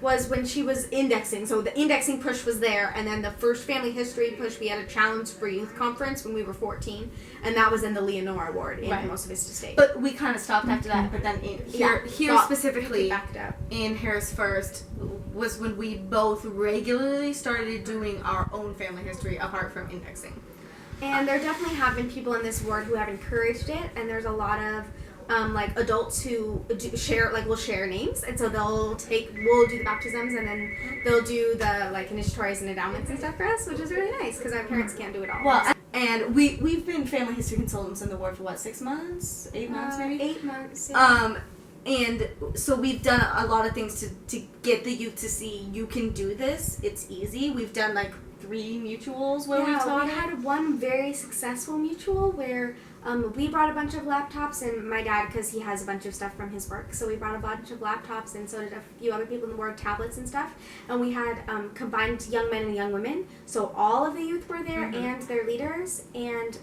was when she was indexing. So the indexing push was there, and then the first family history push, we had a challenge for youth conference when we were 14, and that was in the Leonora Ward in Hermosa Vista State. But we kind of stopped after that, but then here specifically in Harris First was when we both regularly started doing our own family history apart from indexing. And there definitely have been people in this ward who have encouraged it, and there's a lot of adults who will share names, and so we'll do the baptisms, and then they'll do the initiatories and endowments and stuff for us, which is really nice because our parents can't do it all. Well, and we've been family history consultants in the ward for 6 months, 8 months maybe. 8 months. Yeah. And so we've done a lot of things to get the youth to see you can do this. It's easy. We've done 3 mutuals where we taught. We had one very successful mutual where we brought a bunch of laptops, and my dad, because he has a bunch of stuff from his work, so we brought a bunch of laptops, and so did a few other people in the ward, tablets and stuff, and we had combined young men and young women, so all of the youth were there and their leaders, and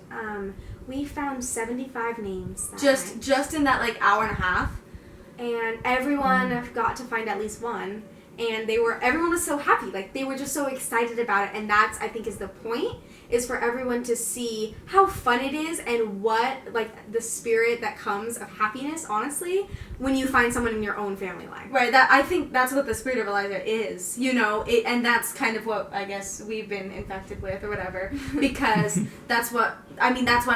we found 75 names just in that hour and a half, and everyone got to find at least one. And everyone was so happy. They were just so excited about it. And that's, I think, is the point, is for everyone to see how fun it is and what, the spirit that comes of happiness, honestly, when you find someone in your own family line. Right. I think that's what the spirit of Elijah is, and that's kind of what I guess we've been infected with or whatever, because that's why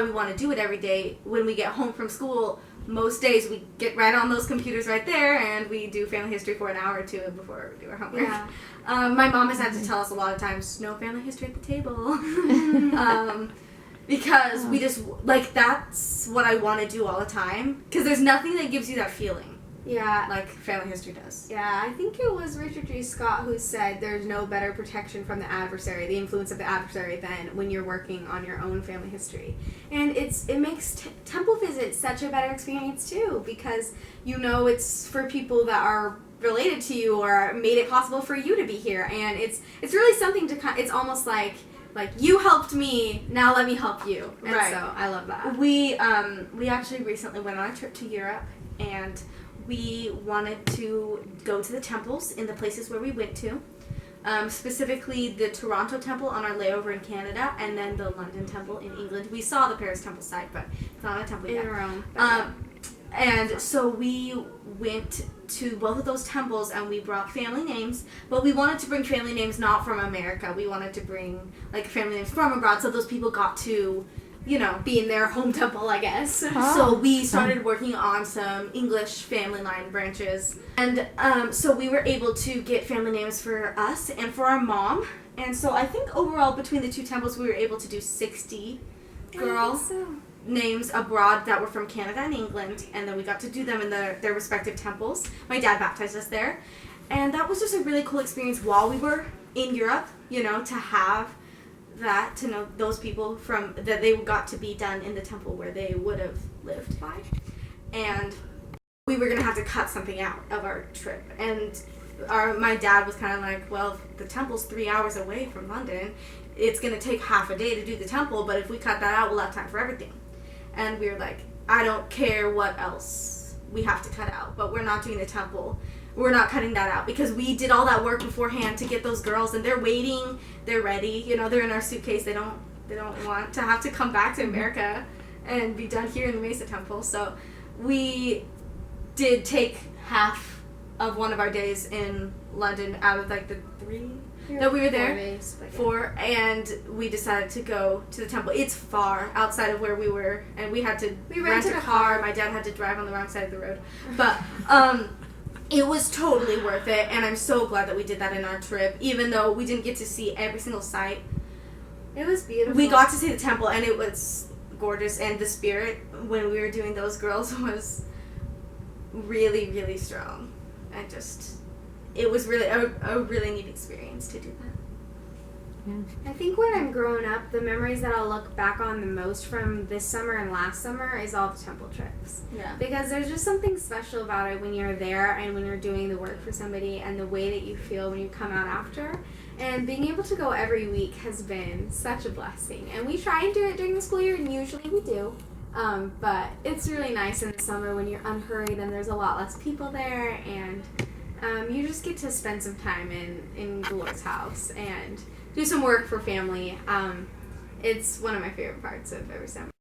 we want to do it every day when we get home from school. Most days we get right on those computers right there and we do family history for an hour or two before we do our homework. Yeah. My mom has had to tell us a lot of times, no family history at the table. Because we just, that's what I want to do all the time. Because there's nothing that gives you that feeling. Yeah. Like family history does. Yeah, I think it was Richard G. Scott who said there's no better protection from the adversary, the influence of the adversary, than when you're working on your own family history. And it makes temple visits such a better experience too, because it's for people that are related to you or made it possible for you to be here. And it's really something it's almost like you helped me, now let me help you. And right. So I love that. We actually recently went on a trip to Europe, and we wanted to go to the temples in the places where we went to, specifically the Toronto Temple on our layover in Canada, and then the London Temple in England. We saw the Paris Temple site, but it's not a temple yet. In Rome. And so we went to both of those temples, and we brought family names, but we wanted to bring family names not from America. We wanted to bring family names from abroad, so those people got to be in their home temple, I guess. Oh. So we started working on some English family line branches. And so we were able to get family names for us and for our mom. And so I think overall between the 2 temples we were able to do 60 girls names abroad that were from Canada and England. And then we got to do them in their respective temples. My dad baptized us there. And that was just a really cool experience while we were in Europe, to have that, to know those people that they got to be done in the temple where they would have lived by. And we were going to have to cut something out of our trip. And my dad was kind of like, well, the temple's 3 hours away from London. It's going to take half a day to do the temple, but if we cut that out, we'll have time for everything. And we were like, I don't care what else we have to cut out, but we're not doing the temple. We're not cutting that out, because we did all that work beforehand to get those girls, and they're waiting, they're ready, they're in our suitcase. They don't want to have to come back to America and be done here in the Mesa Temple. So we did take half of one of our days in London out of the 3 that we were there. 4 days, 4, and we decided to go to the temple. It's far outside of where we were, and we had to rent a car. My dad had to drive on the wrong side of the road, but it was totally worth it, and I'm so glad that we did that in our trip, even though we didn't get to see every single site. It was beautiful. We got to see the temple, and it was gorgeous, and the spirit when we were doing those girls was really, really strong. And it was really a really neat experience to do that. I think when I'm growing up, the memories that I'll look back on the most from this summer and last summer is all the temple trips. Yeah. Because there's just something special about it when you're there and when you're doing the work for somebody, and the way that you feel when you come out after. And being able to go every week has been such a blessing. And we try and do it during the school year, and usually we do. But it's really nice in the summer when you're unhurried and there's a lot less people there, and you just get to spend some time in the Lord's house and do some work for family. It's one of my favorite parts of every December.